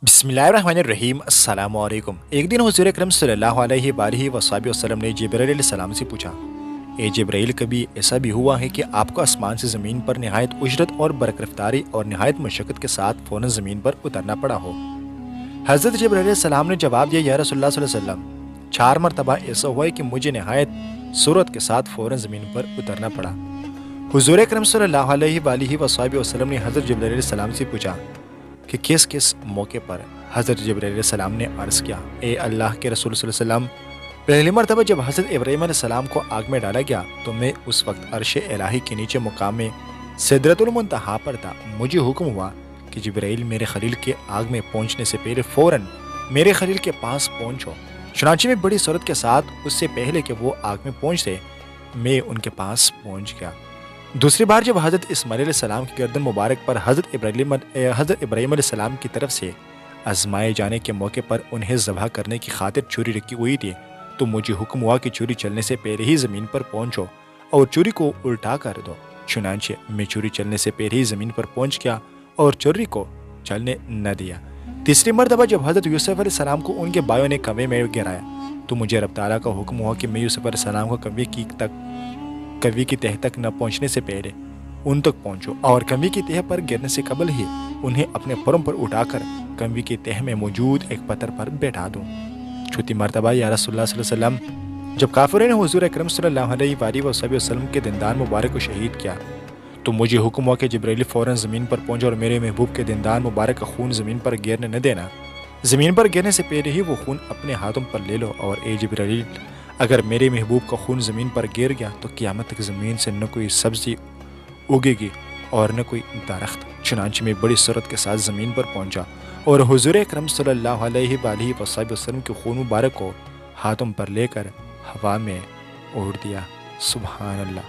बिस्मिल्लाहिर्रहमानिर्रहीम अस्सलाम वालेकुम। एक दिन हुज़ूर अकरम सल्लल्लाहु अलैहि वसल्लम ने जिब्राईल अलैहिस्सलाम से पूछा, ए जिब्राईल, कभी ऐसा भी हुआ है कि आपको आसमान से ज़मीन पर नहायत उजरत और बरकरफ्तारी और नहायत मशक्क़त के साथ फ़ौरन ज़मीन पर उतरना पड़ा हो? हज़रत जिब्राईल अलैहिस्सलाम ने जवाब दिया, या रसूलल्लाह सल्लल्लाहु अलैहि वसल्लम, 4 मरतबा ऐसा हुआ है कि मुझे नहायत सूरत के साथ फ़ौरन ज़मीन पर उतरना पड़ा। हुज़ूर अकरम सल्लल्लाहु अलैहि वसल्लम ने हज़रत जिब्राईल अलैहिस्सलाम से पूछा कि किस किस मौके पर? हज़रत जिब्राईल अलैहिस्सलाम ने अर्ज़ किया, ए अल्लाह के रसूल सल्लल्लाहु अलैहि वसल्लम, पहली मरतबा जब हज़रत इब्राहीम अलैहिस्सलाम को आग में डाला गया तो मैं उस वक्त अर्श इलाही के नीचे मुकाम में सिदरतुल मुंतहा पर था। मुझे हुक्म हुआ कि जिब्राईल मेरे खलील के आग में पहुंचने से पहले फ़ौरन मेरे खलील के पास पहुंचो। चुनांचे में बड़ी सूरत के साथ उससे पहले कि वो आग में पहुंचते मैं उनके पास पहुंच गया। दूसरी बार जब हज़रत इस्माईल अलैहिस्सलाम की गर्दन मुबारक पर हज़रत इब्राहीम अलैहिस्सलाम की तरफ से आजमाए जाने के मौके पर उन्हें ज़बह करने की खातिर छुरी रखी हुई थी, तो मुझे हुक्म हुआ कि छुरी चलने से पहले ही ज़मीन पर पहुंचो और छुरी को उल्टा कर दो। चुनांचे मैं छुरी चलने से पहले ही ज़मीन पर पहुंच गया और छुरी को चलने न दिया। तीसरी मरतबा जब हज़रत यूसुफ अलैहिस्सलाम को उनके भाइयों ने कवे में गिराया तो मुझे रब ताला का हुक्म हुआ कि मैं यूसुफ अलैहिस्सलाम को कवी की तह तक न पहुंचने से पहले उन तक पहुंचो और कवी की तह पर गिरने से कबल ही उन्हें अपने परम पर उठाकर कवी की तह में मौजूद एक पत्थर पर बैठा दूं। चौथी मरतबा या रसूलुल्लाह सल्लल्लाहु अलैहि वसल्लम, जब काफिरों ने हुज़ूर अकरम सल्लल्लाहु अलैहि वसल्लम के दंदान मुबारक को शहीद किया तो मुझे हुक्म हुआ कि जिब्राईल फ़ौरन ज़मीन पर पहुंचो और मेरे महबूब के दंदान मुबारक का खून ज़मीन पर गिरने न देना। ज़मीन पर गिरने से पहले ही वो खून अपने हाथों पर ले लो, और ए जिब्राईल, अगर मेरे महबूब का खून ज़मीन पर गिर गया तो क़यामत तक ज़मीन से न कोई सब्ज़ी उगेगी और न कोई दरख्त। चुनांचे में बड़ी सूरत के साथ ज़मीन पर पहुंचा और हुज़ूर अकरम सल्लल्लाहु अलैहि वसल्लम के खून मुबारक को हाथों पर लेकर हवा में उड़ दिया। सुभान अल्लाह।